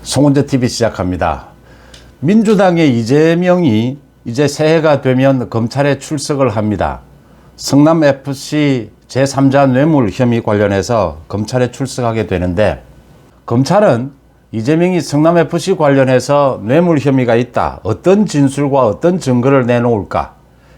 송은재TV 시작합니다. 민주당의 이재명이 이제 새해가 되면 검찰에 출석을 합니다. 성남FC 제3자 뇌물 혐의 관련해서 검찰에 출석하게 되는데, 검찰은 이재명이 성남FC 관련해서 뇌물 혐의가 있다, 어떤 진술과 어떤 증거를 내놓을까,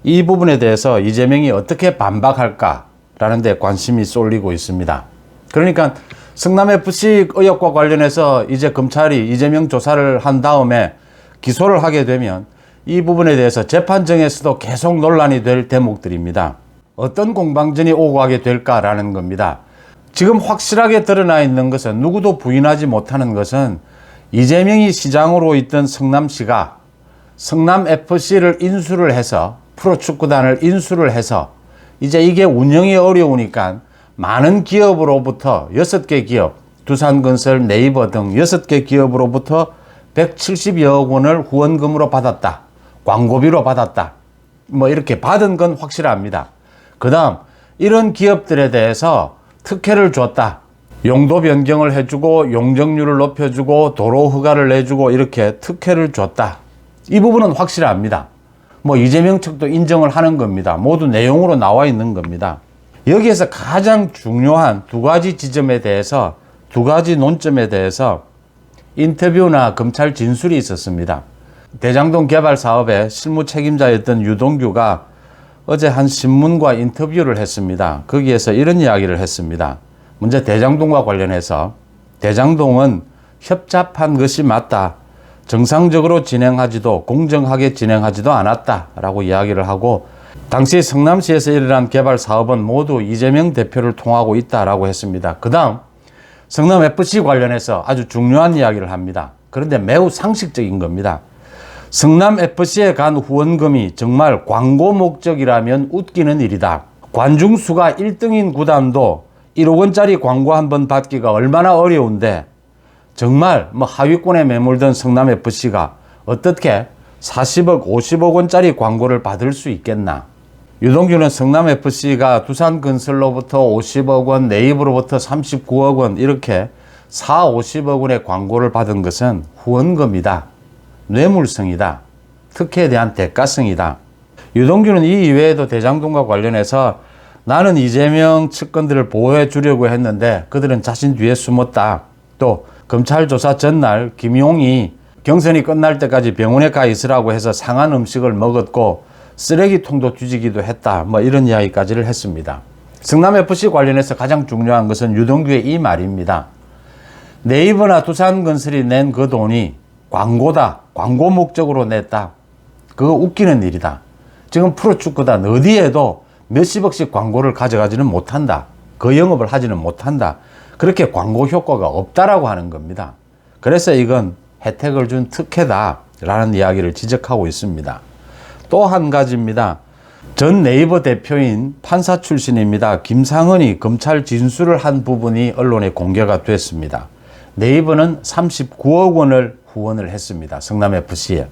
이 부분에 대해서 이재명이 어떻게 반박할까 라는 데 관심이 쏠리고 있습니다. 그러니까 성남FC 의혹과 관련해서 이제 검찰이 이재명 조사를 한 다음에 기소를 하게 되면 이 부분에 대해서 재판정에서도 계속 논란이 될 대목들입니다. 어떤 공방전이 오고 가게 될까라는 겁니다. 지금 확실하게 드러나 있는 것은, 누구도 부인하지 못하는 것은, 이재명이 시장으로 있던 성남시가 성남FC를 인수를 해서, 프로축구단을 인수를 해서 이제 이게 운영이 어려우니까 많은 기업으로부터 6개 기업, 두산건설, 네이버 등 6개 기업으로부터 170여억 원을 후원금으로 받았다, 광고비로 받았다, 뭐 이렇게 받은 건 확실합니다. 그 다음 이런 기업들에 대해서 특혜를 줬다, 용도 변경을 해주고 용적률을 높여주고 도로 허가를 내주고 이렇게 특혜를 줬다, 이 부분은 확실합니다. 뭐 이재명 측도 인정을 하는 겁니다. 모두 내용으로 나와 있는 겁니다. 여기에서 가장 중요한 두 가지 지점에 대해서, 두 가지 논점에 대해서 인터뷰나 검찰 진술이 있었습니다. 대장동 개발 사업의 실무 책임자였던 유동규가 어제 한 신문과 인터뷰를 했습니다. 거기에서 이런 이야기를 했습니다. 먼저 대장동과 관련해서, 대장동은 협잡한 것이 맞다, 정상적으로 진행하지도 공정하게 진행하지도 않았다라고 이야기를 하고, 당시 성남시에서 일어난 개발 사업은 모두 이재명 대표를 통하고 있다라고 했습니다. 그 다음 성남FC 관련해서 아주 중요한 이야기를 합니다. 그런데 매우 상식적인 겁니다. 성남FC에 간 후원금이 정말 광고 목적이라면 웃기는 일이다. 관중수가 1등인 구단도 1억 원짜리 광고 한 번 받기가 얼마나 어려운데, 정말 뭐 하위권에 매몰든 성남FC가 어떻게 40억, 50억 원짜리 광고를 받을 수 있겠나. 유동규는 성남FC가 두산건설로부터 50억 원, 네이버로부터 39억 원, 이렇게 4, 50억 원의 광고를 받은 것은 후원금이다, 뇌물성이다, 특혜에 대한 대가성이다. 유동규는 이 이외에도 대장동과 관련해서 나는 이재명 측근들을 보호해 주려고 했는데 그들은 자신 뒤에 숨었다, 또 검찰 조사 전날 김용이 경선이 끝날 때까지 병원에 가 있으라고 해서 상한 음식을 먹었고 쓰레기통도 뒤지기도 했다, 뭐 이런 이야기까지를 했습니다. 성남FC 관련해서 가장 중요한 것은 유동규의 이 말입니다. 네이버나 두산건설이 낸 그 돈이 광고다, 광고 목적으로 냈다, 그거 웃기는 일이다. 지금 프로축구단 어디에도 몇십억씩 광고를 가져가지는 못한다, 그 영업을 하지는 못한다, 그렇게 광고 효과가 없다라고 하는 겁니다. 그래서 이건 혜택을 준 특혜다라는 이야기를 지적하고 있습니다. 또 한 가지입니다. 전 네이버 대표인 판사 출신입니다. 김상은이 검찰 진술을 한 부분이 언론에 공개가 됐습니다. 네이버는 39억 원을 후원을 했습니다. 성남FC에.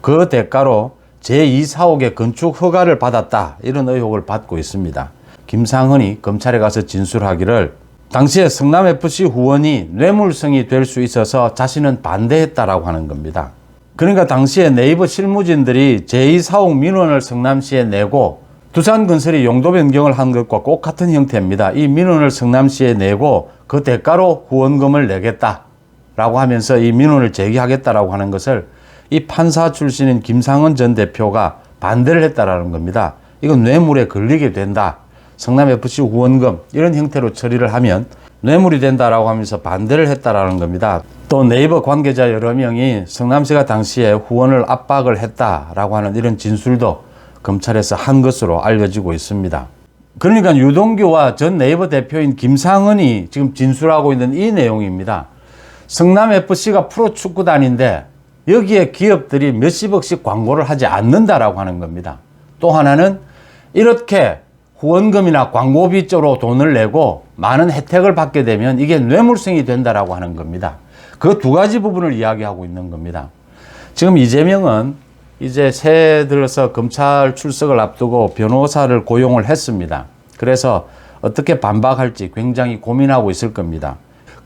그 대가로 제2사옥의 건축 허가를 받았다, 이런 의혹을 받고 있습니다. 김상은이 검찰에 가서 진술하기를 당시에 성남FC 후원이 뇌물성이 될 수 있어서 자신은 반대했다라고 하는 겁니다. 그러니까 당시에 네이버 실무진들이 제2사옥 민원을 성남시에 내고, 두산건설이 용도 변경을 한 것과 꼭 같은 형태입니다. 이 민원을 성남시에 내고 그 대가로 후원금을 내겠다라고 하면서 이 민원을 제기하겠다라고 하는 것을 이 판사 출신인 김상은 전 대표가 반대를 했다라는 겁니다. 이건 뇌물에 걸리게 된다, 성남FC 후원금 이런 형태로 처리를 하면 뇌물이 된다라고 하면서 반대를 했다라는 겁니다. 또 네이버 관계자 여러 명이 성남시가 당시에 후원을 압박을 했다라고 하는 이런 진술도 검찰에서 한 것으로 알려지고 있습니다. 그러니까 유동규와 전 네이버 대표인 김상은이 지금 진술하고 있는 이 내용입니다. 성남FC가 프로축구단인데 여기에 기업들이 몇십억씩 광고를 하지 않는다라고 하는 겁니다. 또 하나는 이렇게 후원금이나 광고비 쪽으로 돈을 내고 많은 혜택을 받게 되면 이게 뇌물성이 된다라고 하는 겁니다. 그 두 가지 부분을 이야기하고 있는 겁니다. 지금 이재명은 이제 새해 들어서 검찰 출석을 앞두고 변호사를 고용을 했습니다. 그래서 어떻게 반박할지 굉장히 고민하고 있을 겁니다.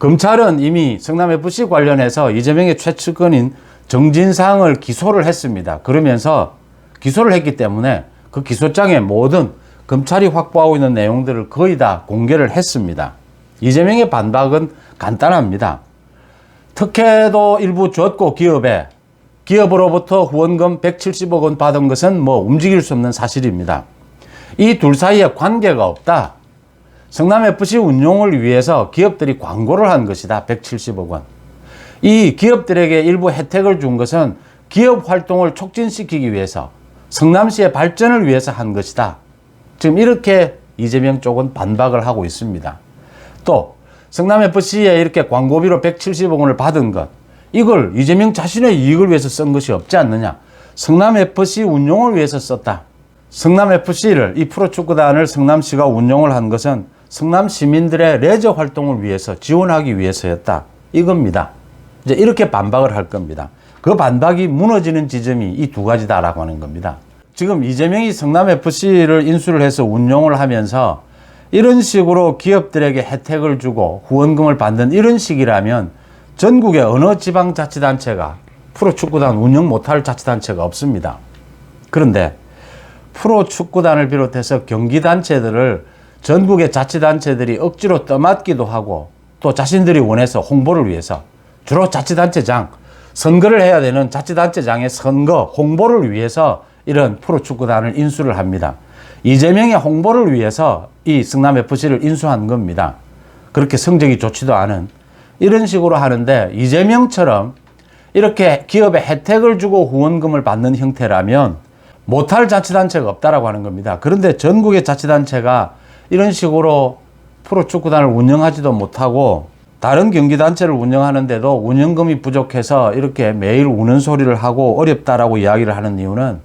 검찰은 이미 성남FC 관련해서 이재명의 최측근인 정진상을 기소를 했습니다. 그러면서 기소를 했기 때문에 그 기소장에 모든 검찰이 확보하고 있는 내용들을 거의 다 공개를 했습니다. 이재명의 반박은 간단합니다. 특혜도 일부 줬고 기업으로부터 후원금 170억 원 받은 것은 움직일 수 없는 사실입니다. 이 둘 사이에 관계가 없다. 성남FC 운용을 위해서 기업들이 광고를 한 것이다. 170억 원. 이 기업들에게 일부 혜택을 준 것은 기업 활동을 촉진시키기 위해서 성남시의 발전을 위해서 한 것이다. 지금 이렇게 이재명 쪽은 반박을 하고 있습니다. 또 성남FC에 이렇게 광고비로 170억 원을 받은 것, 이걸 이재명 자신의 이익을 위해서 쓴 것이 없지 않느냐. 성남FC 운용을 위해서 썼다. 성남FC를, 이 프로축구단을 성남시가 운용을 한 것은 성남 시민들의 레저 활동을 위해서 지원하기 위해서였다. 이겁니다. 이제 이렇게 반박을 할 겁니다. 그 반박이 무너지는 지점이 이 두 가지다라고 하는 겁니다. 지금 이재명이 성남FC를 인수를 해서 운용을 하면서 이런 식으로 기업들에게 혜택을 주고 후원금을 받는 이런 식이라면 전국의 어느 지방자치단체가 프로축구단 운영 못할 자치단체가 없습니다. 그런데 프로축구단을 비롯해서 경기단체들을 전국의 자치단체들이 억지로 떠맡기도 하고 또 자신들이 원해서 홍보를 위해서 주로 자치단체장, 선거를 해야 되는 자치단체장의 선거 홍보를 위해서 이런 프로축구단을 인수를 합니다. 이재명의 홍보를 위해서 이 성남FC를 인수한 겁니다. 그렇게 성적이 좋지도 않은 이런 식으로 하는데, 이재명처럼 이렇게 기업에 혜택을 주고 후원금을 받는 형태라면 못할 자치단체가 없다라고 하는 겁니다. 그런데 전국의 자치단체가 이런 식으로 프로축구단을 운영하지도 못하고 다른 경기단체를 운영하는데도 운영금이 부족해서 이렇게 매일 우는 소리를 하고 어렵다라고 이야기를 하는 이유는,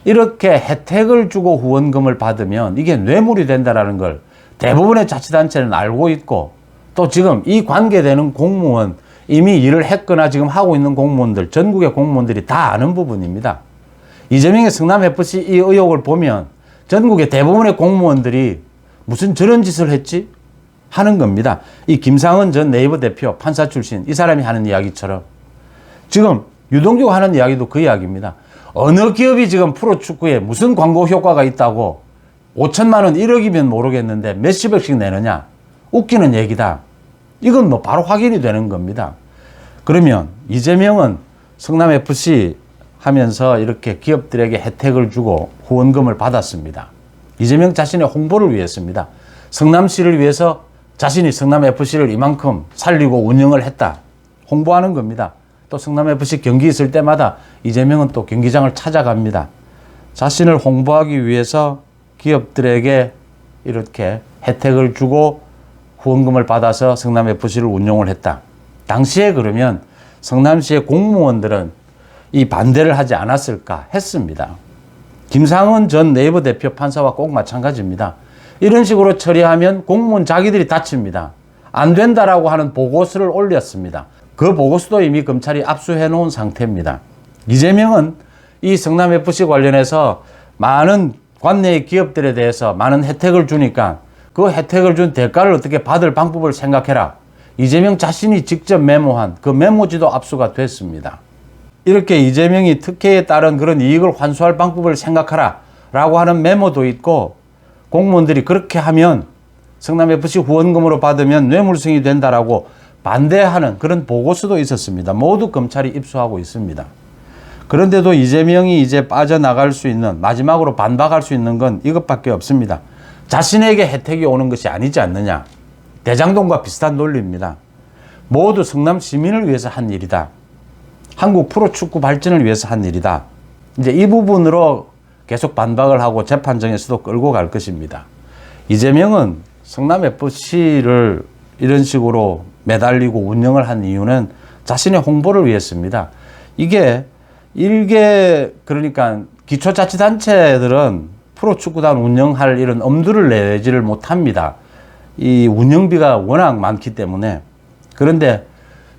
이렇게 혜택을 주고 후원금을 받으면 이게 뇌물이 된다라는 걸 대부분의 자치단체는 알고 있고, 또 지금 이 관계되는 공무원, 이미 일을 했거나 지금 하고 있는 공무원들, 전국의 공무원들이 다 아는 부분입니다. 이재명의 성남FC 이 의혹을 보면 전국의 대부분의 공무원들이 무슨 저런 짓을 했지? 하는 겁니다. 이 김상은 전 네이버 대표, 판사 출신, 이 사람이 하는 이야기처럼 지금 유동규가 하는 이야기도 그 이야기입니다. 어느 기업이 지금 프로축구에 무슨 광고 효과가 있다고 5천만 원, 1억이면 모르겠는데 몇십억씩 내느냐? 웃기는 얘기다. 이건 바로 확인이 되는 겁니다. 그러면 이재명은 성남FC 하면서 이렇게 기업들에게 혜택을 주고 후원금을 받았습니다. 이재명 자신의 홍보를 위해서입니다. 성남시를 위해서 자신이 성남FC를 이만큼 살리고 운영을 했다. 홍보하는 겁니다. 또 성남FC 경기 있을 때마다 이재명은 또 경기장을 찾아갑니다. 자신을 홍보하기 위해서 기업들에게 이렇게 혜택을 주고 후원금을 받아서 성남FC를 운용을 했다. 당시에 그러면 성남시의 공무원들은 이 반대를 하지 않았을까 했습니다. 김상은 전 네이버 대표 판사와 꼭 마찬가지입니다. 이런 식으로 처리하면 공무원 자기들이 다칩니다. 안 된다라고 하는 보고서를 올렸습니다. 그 보고서도 이미 검찰이 압수해 놓은 상태입니다. 이재명은 이 성남FC 관련해서 많은 관내의 기업들에 대해서 많은 혜택을 주니까 그 혜택을 준 대가를 어떻게 받을 방법을 생각해라. 이재명 자신이 직접 메모한 그 메모지도 압수가 됐습니다. 이렇게 이재명이 특혜에 따른 그런 이익을 환수할 방법을 생각하라 라고 하는 메모도 있고, 공무원들이 그렇게 하면 성남FC 후원금으로 받으면 뇌물성이 된다라고 반대하는 그런 보고서도 있었습니다. 모두 검찰이 입수하고 있습니다. 그런데도 이재명이 이제 빠져나갈 수 있는, 마지막으로 반박할 수 있는 건 이것밖에 없습니다. 자신에게 혜택이 오는 것이 아니지 않느냐. 대장동과 비슷한 논리입니다. 모두 성남 시민을 위해서 한 일이다. 한국 프로축구 발전을 위해서 한 일이다. 이제 이 부분으로 계속 반박을 하고 재판정에서도 끌고 갈 것입니다. 이재명은 성남FC를 이런 식으로 매달리고 운영을 한 이유는 자신의 홍보를 위해서입니다. 이게 그러니까 기초자치단체들은 프로축구단 운영할 이런 엄두를 내지를 못합니다. 이 운영비가 워낙 많기 때문에. 그런데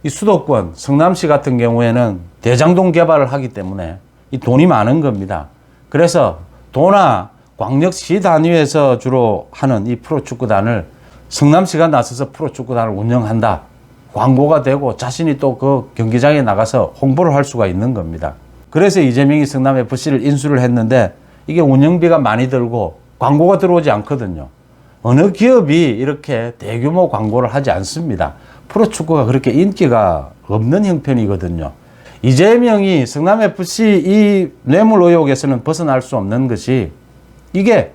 이 수도권, 성남시 같은 경우에는 대장동 개발을 하기 때문에 이 돈이 많은 겁니다. 그래서 도나 광역시 단위에서 주로 하는 이 프로축구단을 성남시가 나서서 프로축구단을 운영한다. 광고가 되고 자신이 또 그 경기장에 나가서 홍보를 할 수가 있는 겁니다. 그래서 이재명이 성남FC를 인수를 했는데 이게 운영비가 많이 들고 광고가 들어오지 않거든요. 어느 기업이 이렇게 대규모 광고를 하지 않습니다. 프로축구가 그렇게 인기가 없는 형편이거든요. 이재명이 성남FC 이 뇌물 의혹에서는 벗어날 수 없는 것이 이게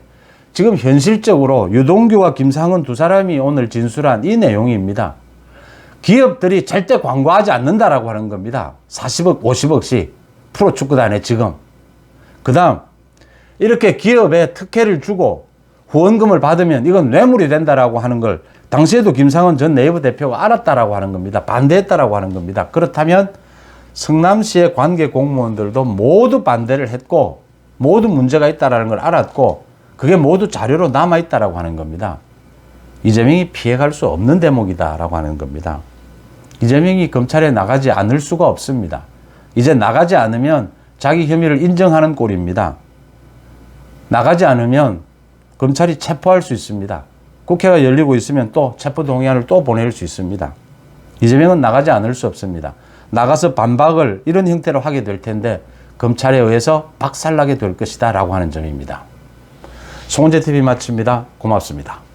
지금 현실적으로 유동규와 김상은 두 사람이 오늘 진술한 이 내용입니다. 기업들이 절대 광고하지 않는다라고 하는 겁니다. 40억, 50억씩 프로축구단에 지금. 그 다음 이렇게 기업에 특혜를 주고 후원금을 받으면 이건 뇌물이 된다라고 하는 걸 당시에도 김상은 전 네이버 대표가 알았다라고 하는 겁니다. 반대했다라고 하는 겁니다. 그렇다면 성남시의 관계 공무원들도 모두 반대를 했고 모두 문제가 있다라는 걸 알았고 그게 모두 자료로 남아있다라고 하는 겁니다. 이재명이 피해갈 수 없는 대목이다라고 하는 겁니다. 이재명이 검찰에 나가지 않을 수가 없습니다. 이제 나가지 않으면 자기 혐의를 인정하는 꼴입니다. 나가지 않으면 검찰이 체포할 수 있습니다. 국회가 열리고 있으면 또 체포동의안을 또 보낼 수 있습니다. 이재명은 나가지 않을 수 없습니다. 나가서 반박을 이런 형태로 하게 될 텐데 검찰에 의해서 박살나게 될 것이다 라고 하는 점입니다. 송은재TV 마칩니다. 고맙습니다.